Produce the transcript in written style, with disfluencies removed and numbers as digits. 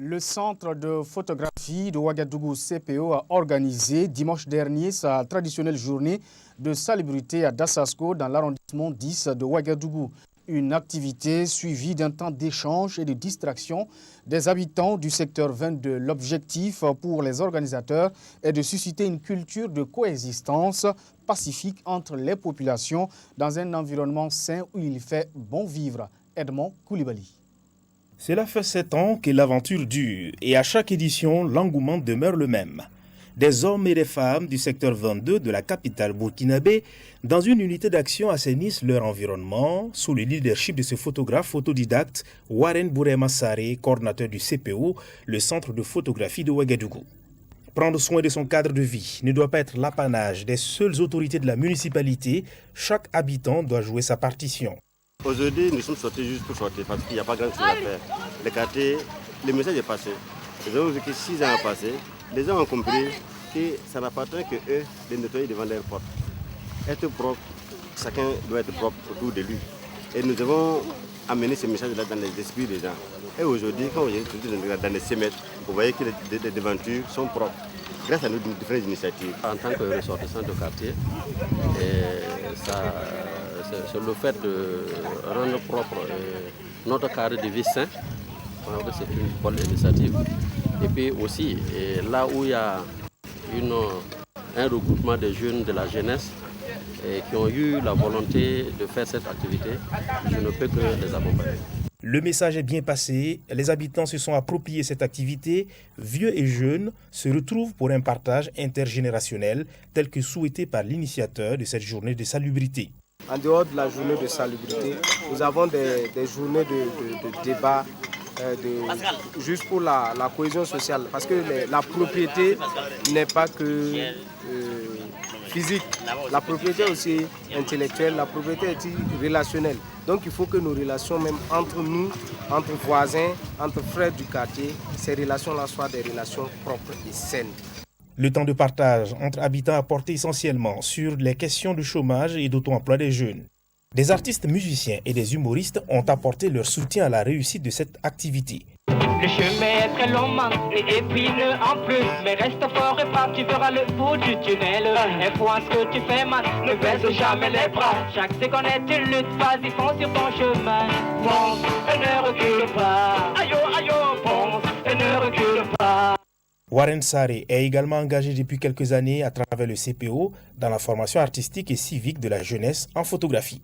Le centre de photographie de Ouagadougou CPO a organisé dimanche dernier sa traditionnelle journée de salubrité à Dasasko dans l'arrondissement 10 de Ouagadougou. Une activité suivie d'un temps d'échange et de distraction des habitants du secteur 22. L'objectif pour les organisateurs est de susciter une culture de coexistence pacifique entre les populations dans un environnement sain où il fait bon vivre. Edmond Koulibaly. Cela fait 7 ans que l'aventure dure et à chaque édition, l'engouement demeure le même. Des hommes et des femmes du secteur 22 de la capitale burkinabé, dans une unité d'action, assainissent leur environnement sous le leadership de ce photographe autodidacte, Warren Bourema Saré, coordinateur du CPO, le centre de photographie de Ouagadougou. Prendre soin de son cadre de vie ne doit pas être l'apanage des seules autorités de la municipalité. Chaque habitant doit jouer sa partition. Aujourd'hui, nous sommes sortis juste pour sortir parce qu'il n'y a pas grand-chose à faire. Les quartiers, le message est passé. Nous avons vu que 6 ans ont passé. Les gens ont compris que ça n'appartient qu'à eux de nettoyer devant leurs portes. Être propre, chacun doit être propre autour de lui. Et nous avons amené ce message-là dans les esprits des gens. Et aujourd'hui, quand vous êtes dans les CEMET, vous voyez que les devantures sont propres. Grâce à nos différentes initiatives. En tant que ressortissant de quartier, c'est le fait de rendre propre notre cadre de vie sain. C'est une bonne initiative. Et puis aussi, là où il y a un regroupement des jeunes de la jeunesse qui ont eu la volonté de faire cette activité, je ne peux que les accompagner. Le message est bien passé, les habitants se sont appropriés cette activité, vieux et jeunes se retrouvent pour un partage intergénérationnel tel que souhaité par l'initiateur de cette journée de salubrité. En dehors de la journée de salubrité, nous avons des journées de débat juste pour la cohésion sociale. Parce que la propriété n'est pas que physique, la propriété est aussi intellectuelle, la propriété est aussi relationnelle. Donc il faut que nos relations, même entre nous, entre voisins, entre frères du quartier, ces relations-là soient des relations propres et saines. Le temps de partage entre habitants a porté essentiellement sur les questions de chômage et d'auto-emploi des jeunes. Des artistes musiciens et des humoristes ont apporté leur soutien à la réussite de cette activité. Le chemin est très long, man, et épineux en plus. Mais reste fort et pas, tu verras le bout du tunnel. Et vois ce que tu fais, man, ne baisse jamais les bras. Chaque seconde est une lutte, vas-y, fonce sur ton chemin. Fonce et ne recule pas. Aïe, aïe, fonce et ne recule pas. Warren Saré est également engagé depuis quelques années à travers le CPO dans la formation artistique et civique de la jeunesse en photographie.